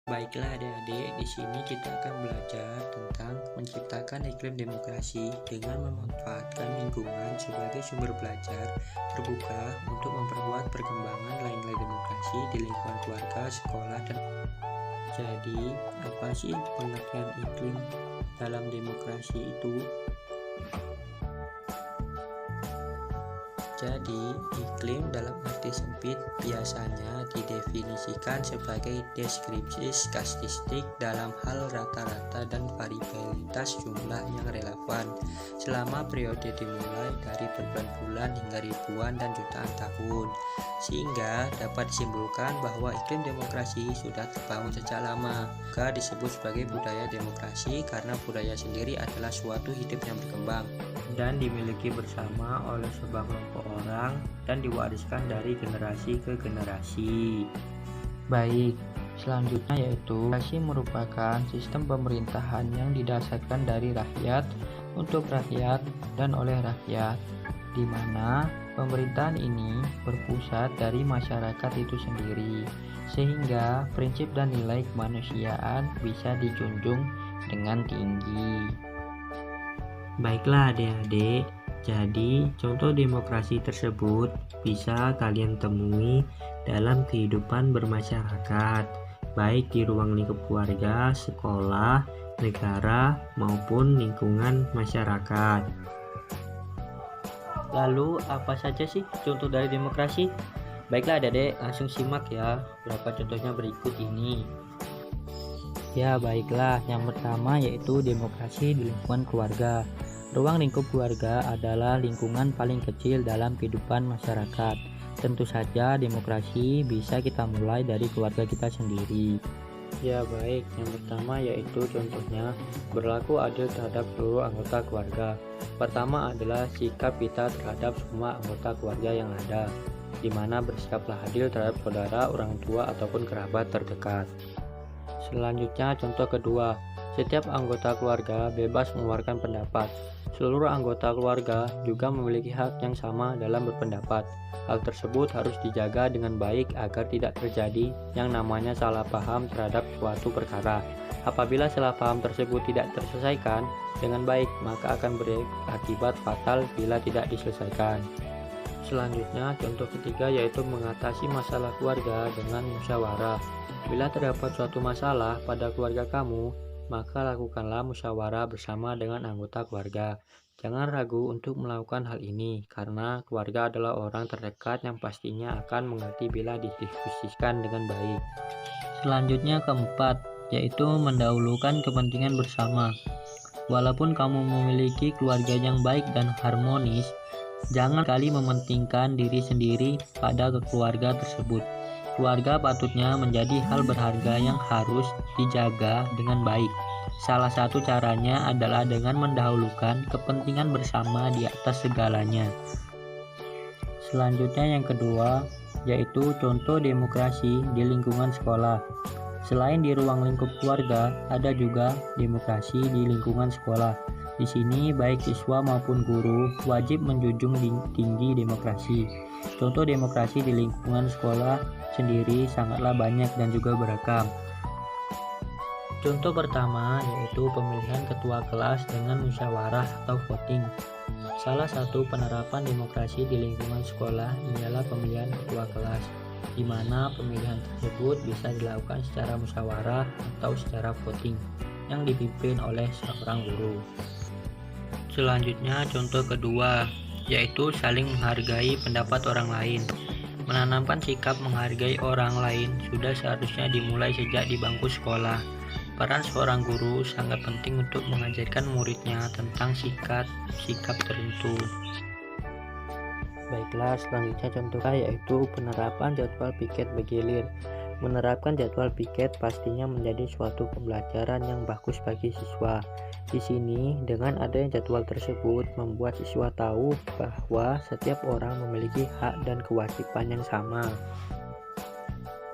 Baiklah adik-adik, di sini kita akan belajar tentang menciptakan iklim demokrasi dengan memanfaatkan lingkungan sebagai sumber belajar terbuka untuk memperkuat perkembangan nilai-nilai demokrasi di lingkungan keluarga, sekolah, dan jadi apa sih pengertian iklim dalam demokrasi itu? Jadi, iklim dalam arti sempit biasanya didefinisikan sebagai deskripsi statistik dalam hal rata-rata dan variabilitas jumlah yang relevan selama periode dimulai dari berbulan-bulan hingga ribuan dan jutaan tahun, sehingga dapat disimpulkan bahwa iklim demokrasi sudah terbangun sejak lama. Juga disebut sebagai budaya demokrasi karena budaya sendiri adalah suatu hidup yang berkembang dan dimiliki bersama oleh sebuah kelompok orang dan diwariskan dari generasi ke generasi. Baik, selanjutnya yaitu demokrasi merupakan sistem pemerintahan yang didasarkan dari rakyat, untuk rakyat, dan oleh rakyat, di mana pemerintahan ini berpusat dari masyarakat itu sendiri, sehingga prinsip dan nilai kemanusiaan bisa dijunjung dengan tinggi. Baiklah adik-adik, jadi contoh demokrasi tersebut bisa kalian temui dalam kehidupan bermasyarakat, baik di ruang lingkup keluarga, sekolah, negara, maupun lingkungan masyarakat. Lalu apa saja sih contoh dari demokrasi? Baiklah adik-adik, langsung simak ya beberapa contohnya berikut ini. Ya baiklah, yang pertama yaitu demokrasi di lingkungan keluarga. Ruang lingkup keluarga adalah lingkungan paling kecil dalam kehidupan masyarakat. Tentu saja demokrasi bisa kita mulai dari keluarga kita sendiri. Ya baik, yang pertama yaitu contohnya berlaku adil terhadap seluruh anggota keluarga. Pertama adalah sikap kita terhadap semua anggota keluarga yang ada, di mana bersikaplah adil terhadap saudara, orang tua, ataupun kerabat terdekat. Selanjutnya contoh kedua, setiap anggota keluarga bebas mengeluarkan pendapat. Seluruh anggota keluarga juga memiliki hak yang sama dalam berpendapat. Hal tersebut harus dijaga dengan baik agar tidak terjadi yang namanya salah paham terhadap suatu perkara. Apabila salah paham tersebut tidak terselesaikan dengan baik, maka akan berakibat fatal bila tidak diselesaikan. Selanjutnya, contoh ketiga yaitu mengatasi masalah keluarga dengan musyawarah. Bila terdapat suatu masalah pada keluarga kamu, maka lakukanlah musyawarah bersama dengan anggota keluarga. Jangan ragu untuk melakukan hal ini, karena keluarga adalah orang terdekat yang pastinya akan mengerti bila didiskusikan dengan baik. Selanjutnya keempat, yaitu mendahulukan kepentingan bersama. Walaupun kamu memiliki keluarga yang baik dan harmonis, jangan sekali mementingkan diri sendiri pada keluarga tersebut. Keluarga patutnya menjadi hal berharga yang harus dijaga dengan baik. Salah satu caranya adalah dengan mendahulukan kepentingan bersama di atas segalanya. Selanjutnya yang kedua, yaitu contoh demokrasi di lingkungan sekolah. Selain di ruang lingkup keluarga, ada juga demokrasi di lingkungan sekolah. Di sini baik siswa maupun guru wajib menjunjung tinggi demokrasi. Contoh demokrasi di lingkungan sekolah sendiri sangatlah banyak dan juga beragam. Contoh pertama yaitu pemilihan ketua kelas dengan musyawarah atau voting. Salah satu penerapan demokrasi di lingkungan sekolah ialah pemilihan ketua kelas, di mana pemilihan tersebut bisa dilakukan secara musyawarah atau secara voting yang dipimpin oleh seorang guru. Selanjutnya contoh kedua yaitu saling menghargai pendapat orang lain. Menanamkan sikap menghargai orang lain sudah seharusnya dimulai sejak di bangku sekolah. Peran seorang guru sangat penting untuk mengajarkan muridnya tentang sikap tertentu. Baiklah, selanjutnya contohnya yaitu penerapan jadwal piket bergilir. Menerapkan jadwal piket pastinya menjadi suatu pembelajaran yang bagus bagi siswa. Di sini, dengan adanya jadwal tersebut membuat siswa tahu bahwa setiap orang memiliki hak dan kewajiban yang sama.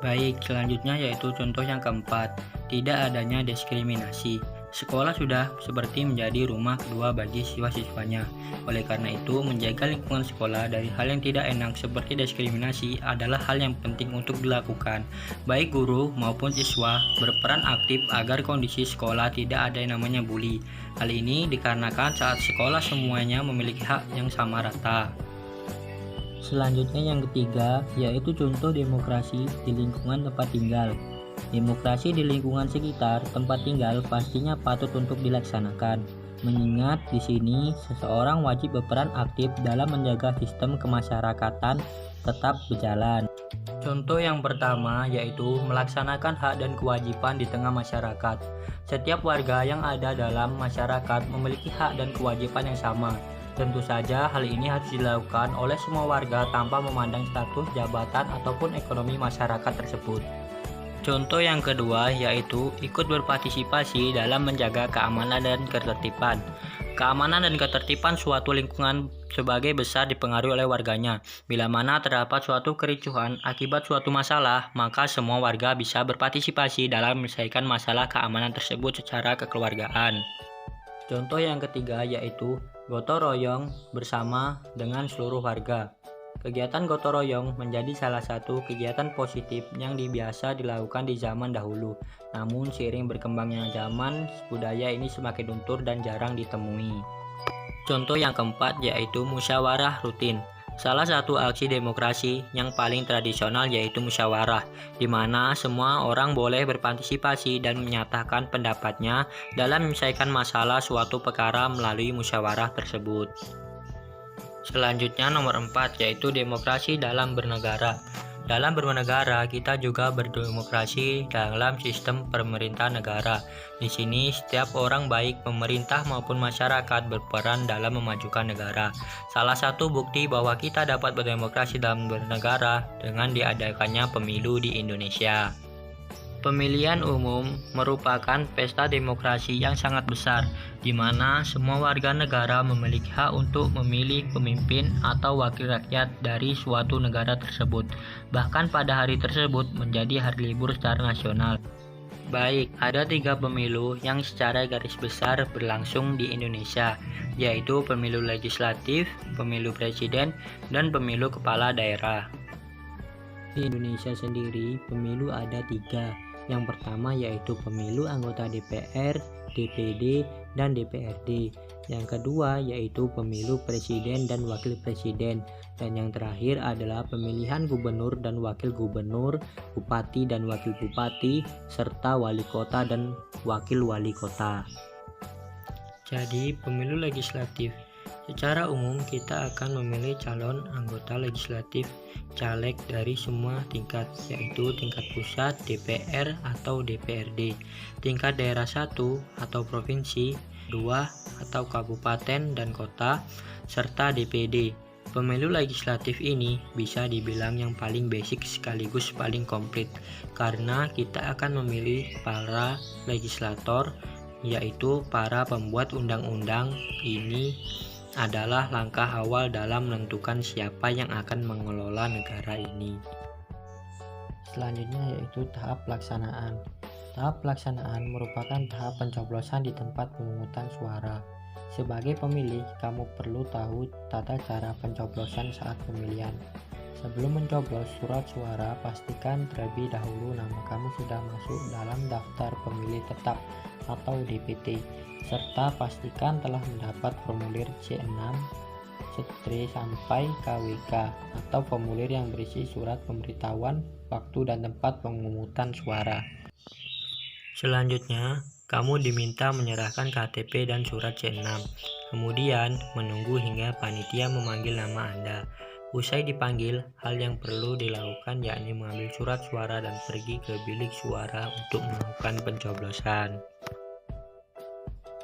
Baik, selanjutnya yaitu contoh yang keempat, tidak adanya diskriminasi. Sekolah sudah seperti menjadi rumah kedua bagi siswa-siswanya. Oleh karena itu, menjaga lingkungan sekolah dari hal yang tidak enak seperti diskriminasi adalah hal yang penting untuk dilakukan. Baik guru maupun siswa berperan aktif agar kondisi sekolah tidak ada yang namanya bully. Hal ini dikarenakan saat sekolah semuanya memiliki hak yang sama rata. Selanjutnya yang ketiga, yaitu contoh demokrasi di lingkungan tempat tinggal. Demokrasi di lingkungan sekitar tempat tinggal pastinya patut untuk dilaksanakan. Mengingat di sini seseorang wajib berperan aktif dalam menjaga sistem kemasyarakatan tetap berjalan. Contoh yang pertama yaitu melaksanakan hak dan kewajiban di tengah masyarakat. Setiap warga yang ada dalam masyarakat memiliki hak dan kewajiban yang sama. Tentu saja hal ini harus dilakukan oleh semua warga tanpa memandang status jabatan ataupun ekonomi masyarakat tersebut. Contoh yang kedua yaitu ikut berpartisipasi dalam menjaga keamanan dan ketertiban. Keamanan dan ketertiban suatu lingkungan sebagai besar dipengaruhi oleh warganya. Bila mana terdapat suatu kericuhan akibat suatu masalah, maka semua warga bisa berpartisipasi dalam menyelesaikan masalah keamanan tersebut secara kekeluargaan. Contoh yang ketiga yaitu gotong royong bersama dengan seluruh warga. Kegiatan gotong royong menjadi salah satu kegiatan positif yang biasa dilakukan di zaman dahulu. Namun seiring berkembangnya zaman, budaya ini semakin luntur dan jarang ditemui. Contoh yang keempat yaitu musyawarah rutin. Salah satu aksi demokrasi yang paling tradisional yaitu musyawarah, di mana semua orang boleh berpartisipasi dan menyatakan pendapatnya dalam menyelesaikan masalah suatu perkara melalui musyawarah tersebut. Selanjutnya nomor 4 yaitu demokrasi dalam bernegara. Dalam bernegara kita juga berdemokrasi dalam sistem pemerintahan negara. Di sini setiap orang baik pemerintah maupun masyarakat berperan dalam memajukan negara. Salah satu bukti bahwa kita dapat berdemokrasi dalam bernegara dengan diadakannya pemilu di Indonesia. Pemilihan umum merupakan pesta demokrasi yang sangat besar, di mana semua warga negara memiliki hak untuk memilih pemimpin atau wakil rakyat dari suatu negara tersebut. Bahkan pada hari tersebut menjadi hari libur secara nasional. Baik, ada 3 pemilu yang secara garis besar berlangsung di Indonesia, yaitu pemilu legislatif, pemilu presiden, dan pemilu kepala daerah. Di Indonesia sendiri, pemilu ada 3. Yang pertama yaitu pemilu anggota DPR, DPD, dan DPRD. Yang kedua yaitu pemilu presiden dan wakil presiden. Dan yang terakhir adalah pemilihan gubernur dan wakil gubernur, bupati dan wakil bupati, serta wali kota dan wakil wali kota. Jadi pemilu legislatif. Secara umum kita akan memilih calon anggota legislatif caleg dari semua tingkat, yaitu tingkat pusat, DPR atau DPRD, tingkat daerah 1 atau provinsi, 2 atau kabupaten dan kota, serta DPD. Pemilu legislatif ini bisa dibilang yang paling basic sekaligus paling komplit, karena kita akan memilih para legislator, yaitu para pembuat undang-undang. Ini adalah langkah awal dalam menentukan siapa yang akan mengelola negara ini. Selanjutnya yaitu tahap pelaksanaan. Tahap pelaksanaan merupakan tahap pencoblosan di tempat pemungutan suara. Sebagai pemilih, kamu perlu tahu tata cara pencoblosan saat pemilihan. Sebelum mencoblos surat suara, pastikan terlebih dahulu nama kamu sudah masuk dalam daftar pemilih tetap atau DPT, serta pastikan telah mendapat formulir C6 sampai KWK atau formulir yang berisi surat pemberitahuan waktu dan tempat pemungutan suara. Selanjutnya, kamu diminta menyerahkan KTP dan surat C6, kemudian menunggu hingga panitia memanggil nama Anda. Usai dipanggil, hal yang perlu dilakukan yakni mengambil surat suara dan pergi ke bilik suara untuk melakukan pencoblosan.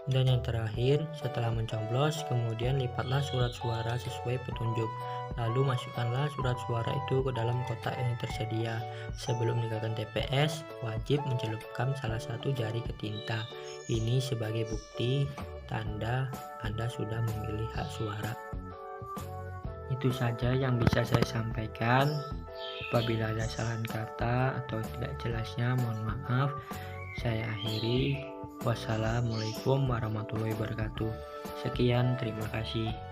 Dan yang terakhir, setelah mencoblos, kemudian lipatlah surat suara sesuai petunjuk. Lalu masukkanlah surat suara itu ke dalam kotak yang tersedia. Sebelum meninggalkan TPS, wajib mencelupkan salah satu jari ke tinta. Ini sebagai bukti tanda Anda sudah memilih hak suara. Itu saja yang bisa saya sampaikan. Apabila ada kesalahan kata atau tidak jelasnya, mohon maaf. Saya akhiri. Wassalamualaikum warahmatullahi wabarakatuh. Sekian, terima kasih.